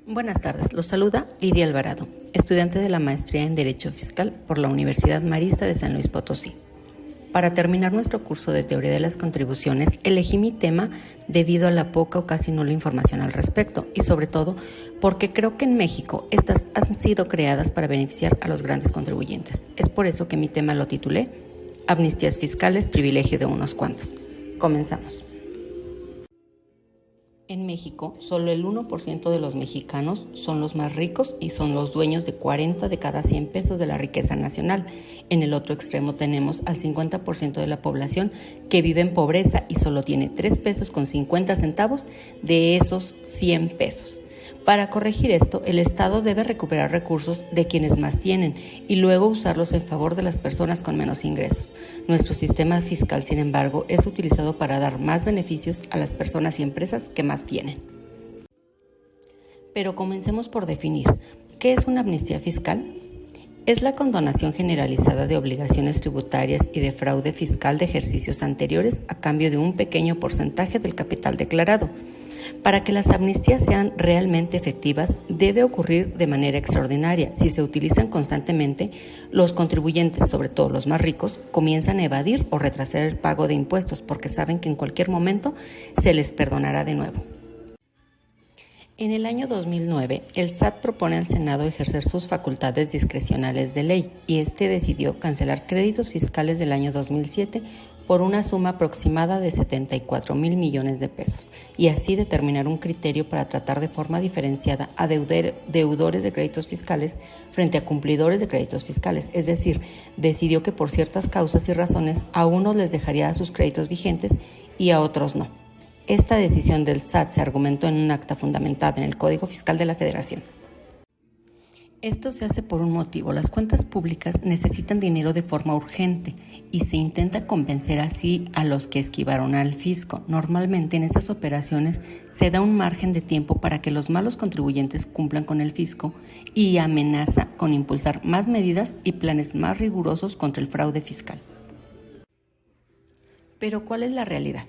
Buenas tardes, los saluda Lidia Alvarado, estudiante de la maestría en Derecho Fiscal por la Universidad Marista de San Luis Potosí. Para terminar nuestro curso de Teoría de las Contribuciones, elegí mi tema debido a la poca o casi nula información al respecto y sobre todo porque creo que en México estas han sido creadas para beneficiar a los grandes contribuyentes. Es por eso que mi tema lo titulé Amnistías fiscales, privilegio de unos cuantos. Comenzamos. En México, solo el 1% de los mexicanos son los más ricos y son los dueños de 40 de cada 100 pesos de la riqueza nacional. En el otro extremo tenemos al 50% de la población que vive en pobreza y solo tiene 3 pesos con 50 centavos de esos 100 pesos. Para corregir esto, el Estado debe recuperar recursos de quienes más tienen y luego usarlos en favor de las personas con menos ingresos. Nuestro sistema fiscal, sin embargo, es utilizado para dar más beneficios a las personas y empresas que más tienen. Pero comencemos por definir, ¿qué es una amnistía fiscal? Es la condonación generalizada de obligaciones tributarias y de fraude fiscal de ejercicios anteriores a cambio de un pequeño porcentaje del capital declarado. Para que las amnistías sean realmente efectivas, debe ocurrir de manera extraordinaria. Si se utilizan constantemente, los contribuyentes, sobre todo los más ricos, comienzan a evadir o retrasar el pago de impuestos porque saben que en cualquier momento se les perdonará de nuevo. En el año 2009, el SAT propone al Senado ejercer sus facultades discrecionales de ley y este decidió cancelar créditos fiscales del año 2007 por una suma aproximada de 74 mil millones de pesos y así determinar un criterio para tratar de forma diferenciada a deudores de créditos fiscales frente a cumplidores de créditos fiscales. Es decir, decidió que por ciertas causas y razones a unos les dejaría sus créditos vigentes y a otros no. Esta decisión del SAT se argumentó en un acta fundamentada en el Código Fiscal de la Federación. Esto se hace por un motivo. Las cuentas públicas necesitan dinero de forma urgente y se intenta convencer así a los que esquivaron al fisco. Normalmente en estas operaciones se da un margen de tiempo para que los malos contribuyentes cumplan con el fisco y amenaza con impulsar más medidas y planes más rigurosos contra el fraude fiscal. Pero ¿cuál es la realidad?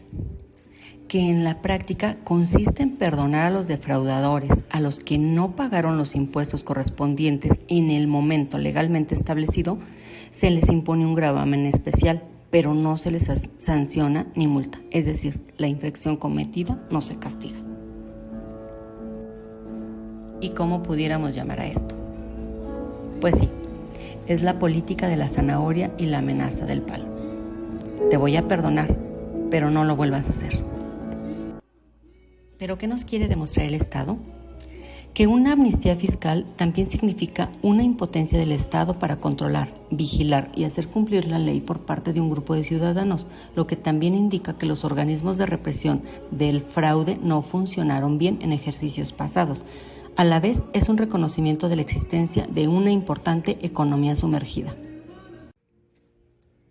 Que en la práctica consiste en perdonar a los defraudadores, a los que no pagaron los impuestos correspondientes en el momento legalmente establecido, se les impone un gravamen especial, pero no se les sanciona ni multa, es decir, la infracción cometida no se castiga. ¿Y cómo pudiéramos llamar a esto? Pues sí, es la política de la zanahoria y la amenaza del palo. Te voy a perdonar, pero no lo vuelvas a hacer. ¿Pero qué nos quiere demostrar el Estado? Que una amnistía fiscal también significa una impotencia del Estado para controlar, vigilar y hacer cumplir la ley por parte de un grupo de ciudadanos, lo que también indica que los organismos de represión del fraude no funcionaron bien en ejercicios pasados. A la vez, es un reconocimiento de la existencia de una importante economía sumergida.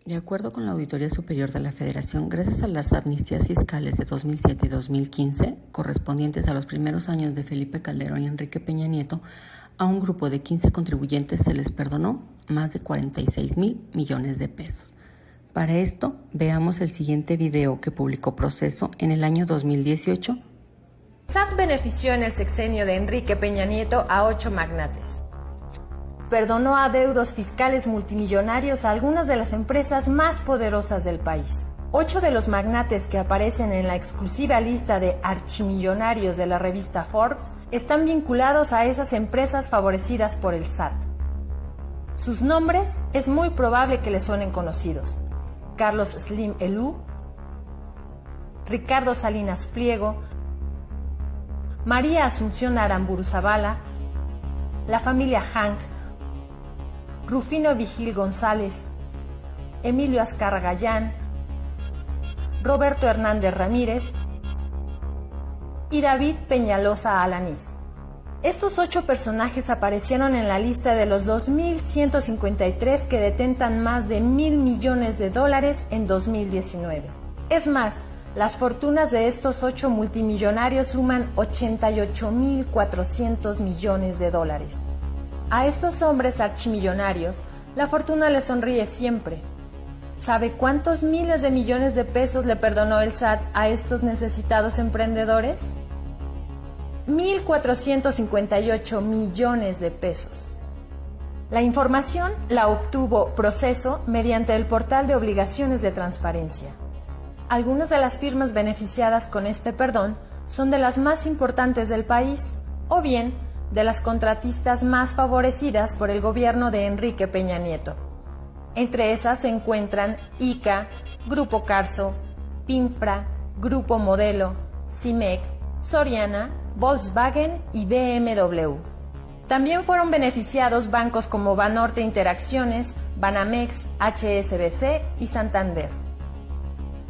De acuerdo con la Auditoría Superior de la Federación, gracias a las amnistías fiscales de 2007 y 2015, correspondientes a los primeros años de Felipe Calderón y Enrique Peña Nieto, a un grupo de 15 contribuyentes se les perdonó más de 46 mil millones de pesos. Para esto, veamos el siguiente video que publicó Proceso en el año 2018. SAT benefició en el sexenio de Enrique Peña Nieto a 8 magnates. Perdonó adeudos fiscales multimillonarios a algunas de las empresas más poderosas del país. 8 de los magnates que aparecen en la exclusiva lista de archimillonarios de la revista Forbes están vinculados a esas empresas favorecidas por el SAT. Sus nombres es muy probable que les suenen conocidos: Carlos Slim Elú, Ricardo Salinas Pliego, María Asunción Aramburu Zavala, la familia Hank, Rufino Vigil González, Emilio Azcárraga Gallán, Roberto Hernández Ramírez y David Peñalosa Alanís. Estos 8 personajes aparecieron en la lista de los 2.153 que detentan más de $1,000 millones en 2019. Es más, las fortunas de estos 8 multimillonarios suman $88.400 millones. A estos hombres archimillonarios, la fortuna les sonríe siempre. ¿Sabe cuántos miles de millones de pesos le perdonó el SAT a estos necesitados emprendedores? 1.458 millones de pesos. La información la obtuvo Proceso mediante el portal de obligaciones de transparencia. Algunas de las firmas beneficiadas con este perdón son de las más importantes del país, o bien de las contratistas más favorecidas por el gobierno de Enrique Peña Nieto. Entre esas se encuentran ICA, Grupo Carso, Pinfra, Grupo Modelo, CIMEC, Soriana, Volkswagen y BMW. También fueron beneficiados bancos como Banorte Interacciones, Banamex, HSBC y Santander.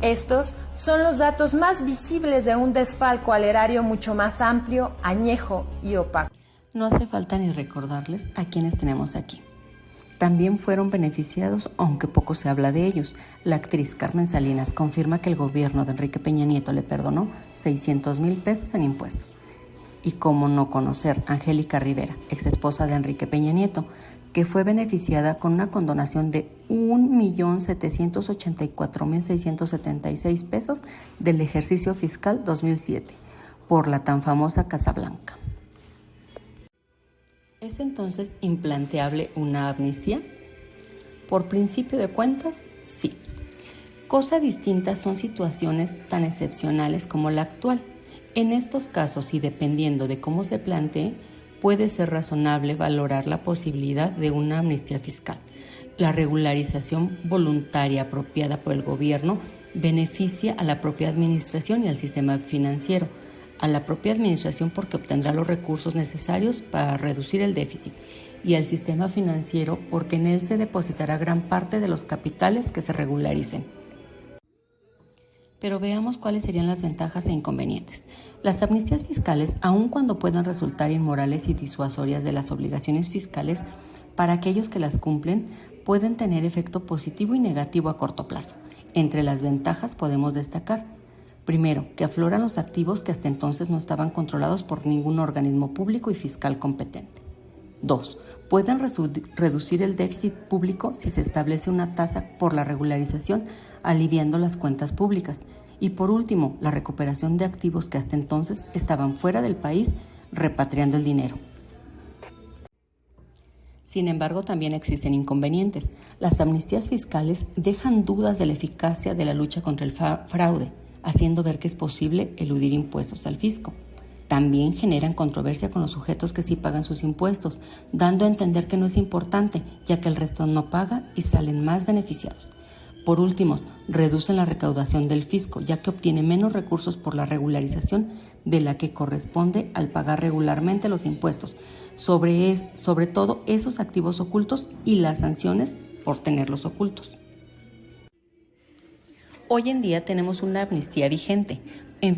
Estos son los datos más visibles de un desfalco al erario mucho más amplio, añejo y opaco. No hace falta ni recordarles a quienes tenemos aquí. También fueron beneficiados, aunque poco se habla de ellos. La actriz Carmen Salinas confirma que el gobierno de Enrique Peña Nieto le perdonó 600,000 pesos en impuestos. Y cómo no conocer a Angélica Rivera, exesposa de Enrique Peña Nieto, que fue beneficiada con una condonación de 1,784,676 pesos del ejercicio fiscal 2007 por la tan famosa Casa Blanca. ¿Es entonces implanteable una amnistía? Por principio de cuentas, sí. Cosa distinta son situaciones tan excepcionales como la actual. En estos casos, y dependiendo de cómo se plantee, puede ser razonable valorar la posibilidad de una amnistía fiscal. La regularización voluntaria apropiada por el gobierno beneficia a la propia administración y al sistema financiero. A la propia administración porque obtendrá los recursos necesarios para reducir el déficit, y al sistema financiero porque en él se depositará gran parte de los capitales que se regularicen. Pero veamos cuáles serían las ventajas e inconvenientes. Las amnistías fiscales, aun cuando puedan resultar inmorales y disuasorias de las obligaciones fiscales, para aquellos que las cumplen, pueden tener efecto positivo y negativo a corto plazo. Entre las ventajas podemos destacar: primero, que afloran los activos que hasta entonces no estaban controlados por ningún organismo público y fiscal competente. 2. Pueden reducir el déficit público si se establece una tasa por la regularización, aliviando las cuentas públicas. Y por último, la recuperación de activos que hasta entonces estaban fuera del país, repatriando el dinero. Sin embargo, también existen inconvenientes. Las amnistías fiscales dejan dudas de la eficacia de la lucha contra el fraude, haciendo ver que es posible eludir impuestos al fisco. También generan controversia con los sujetos que sí pagan sus impuestos, dando a entender que no es importante, ya que el resto no paga y salen más beneficiados. Por último, reducen la recaudación del fisco, ya que obtiene menos recursos por la regularización de la que corresponde al pagar regularmente los impuestos, sobre todo esos activos ocultos y las sanciones por tenerlos ocultos. Hoy en día tenemos una amnistía vigente.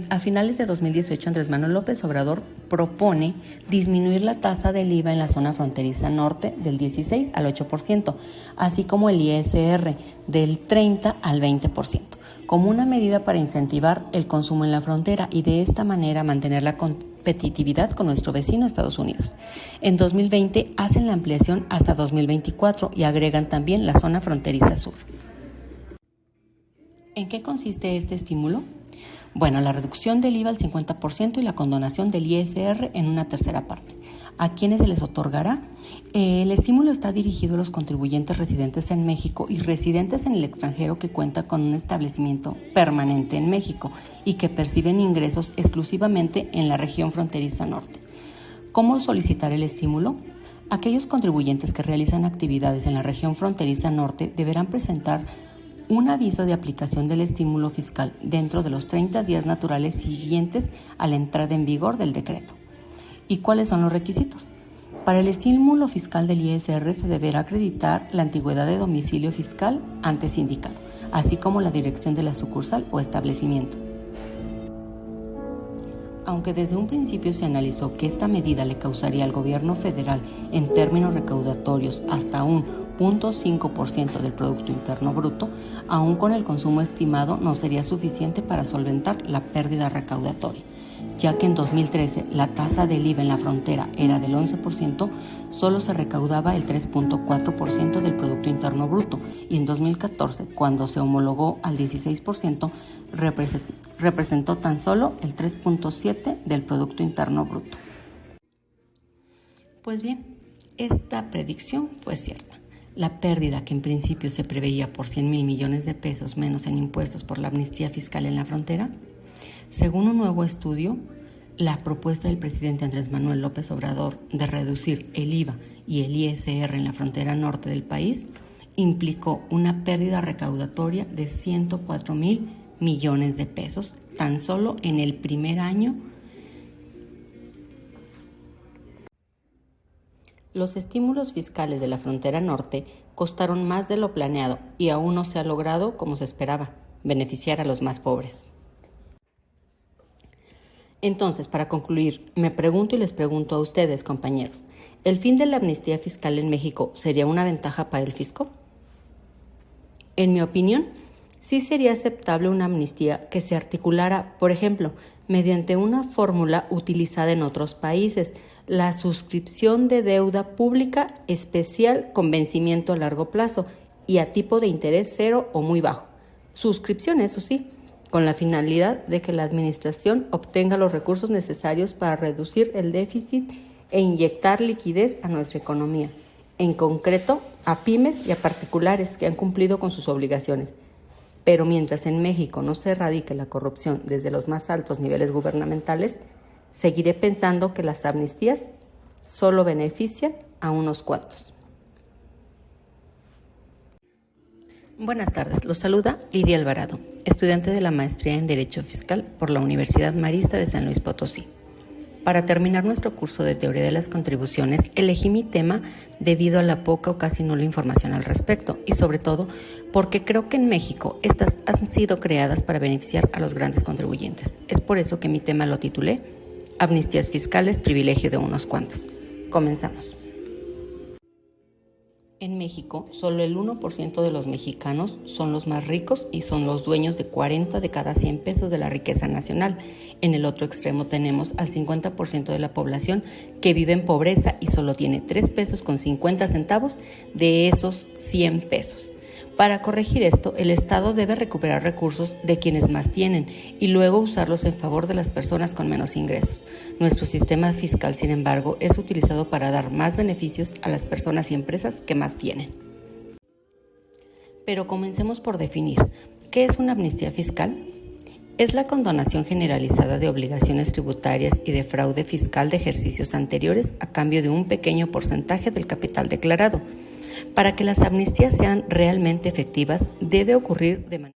A finales de 2018, Andrés Manuel López Obrador propone disminuir la tasa del IVA en la zona fronteriza norte del 16 al 8%, así como el ISR del 30 al 20%, como una medida para incentivar el consumo en la frontera y de esta manera mantener la competitividad con nuestro vecino Estados Unidos. En 2020 hacen la ampliación hasta 2024 y agregan también la zona fronteriza sur. ¿En qué consiste este estímulo? Bueno, la reducción del IVA al 50% y la condonación del ISR en una tercera parte. ¿A quiénes se les otorgará? El estímulo está dirigido a los contribuyentes residentes en México y residentes en el extranjero que cuentan con un establecimiento permanente en México y que perciben ingresos exclusivamente en la región fronteriza norte. ¿Cómo solicitar el estímulo? Aquellos contribuyentes que realizan actividades en la región fronteriza norte deberán presentar un aviso de aplicación del estímulo fiscal dentro de los 30 días naturales siguientes a la entrada en vigor del decreto. ¿Y cuáles son los requisitos? Para el estímulo fiscal del ISR se deberá acreditar la antigüedad de domicilio fiscal antes indicado, así como la dirección de la sucursal o establecimiento. Aunque desde un principio se analizó que esta medida le causaría al gobierno federal en términos recaudatorios hasta un 0.5% del Producto Interno Bruto, aún con el consumo estimado no sería suficiente para solventar la pérdida recaudatoria. ya que en 2013 la tasa del IVA en la frontera era del 11%, solo se recaudaba el 3.4% del Producto Interno Bruto, y en 2014, cuando se homologó al 16%, representó tan solo el 3.7% del Producto Interno Bruto. Pues bien, esta predicción fue cierta. La pérdida que en principio se preveía por 100,000 millones de pesos menos en impuestos por la amnistía fiscal en la frontera, según un nuevo estudio, la propuesta del presidente Andrés Manuel López Obrador de reducir el IVA y el ISR en la frontera norte del país implicó una pérdida recaudatoria de 104,000 millones de pesos tan solo en el primer año. Los estímulos fiscales de la frontera norte costaron más de lo planeado y aún no se ha logrado, como se esperaba, beneficiar a los más pobres. Entonces, para concluir, me pregunto y les pregunto a ustedes, compañeros, ¿el fin de la amnistía fiscal en México sería una ventaja para el fisco? En mi opinión, sí sería aceptable una amnistía que se articulara, por ejemplo, mediante una fórmula utilizada en otros países, la suscripción de deuda pública especial con vencimiento a largo plazo y a tipo de interés cero o muy bajo. Suscripción, eso sí, con la finalidad de que la administración obtenga los recursos necesarios para reducir el déficit e inyectar liquidez a nuestra economía, en concreto a pymes y a particulares que han cumplido con sus obligaciones. Pero mientras en México no se erradique la corrupción desde los más altos niveles gubernamentales, seguiré pensando que las amnistías solo benefician a unos cuantos. Buenas tardes, los saluda Lidia Alvarado, estudiante de la maestría en Derecho Fiscal por la Universidad Marista de San Luis Potosí. Para terminar nuestro curso de Teoría de las Contribuciones, elegí mi tema debido a la poca o casi nula información al respecto y sobre todo porque creo que en México estas han sido creadas para beneficiar a los grandes contribuyentes. Es por eso que mi tema lo titulé Amnistías fiscales, privilegio de unos cuantos. Comenzamos. En México, solo el 1% de los mexicanos son los más ricos y son los dueños de 40 de cada 100 pesos de la riqueza nacional. En el otro extremo tenemos al 50% de la población que vive en pobreza y solo tiene 3 pesos con 50 centavos de esos 100 pesos. Para corregir esto, el Estado debe recuperar recursos de quienes más tienen y luego usarlos en favor de las personas con menos ingresos. Nuestro sistema fiscal, sin embargo, es utilizado para dar más beneficios a las personas y empresas que más tienen. Pero comencemos por definir, ¿qué es una amnistía fiscal? Es la condonación generalizada de obligaciones tributarias y de fraude fiscal de ejercicios anteriores a cambio de un pequeño porcentaje del capital declarado. Para que las amnistías sean realmente efectivas, debe ocurrir de manera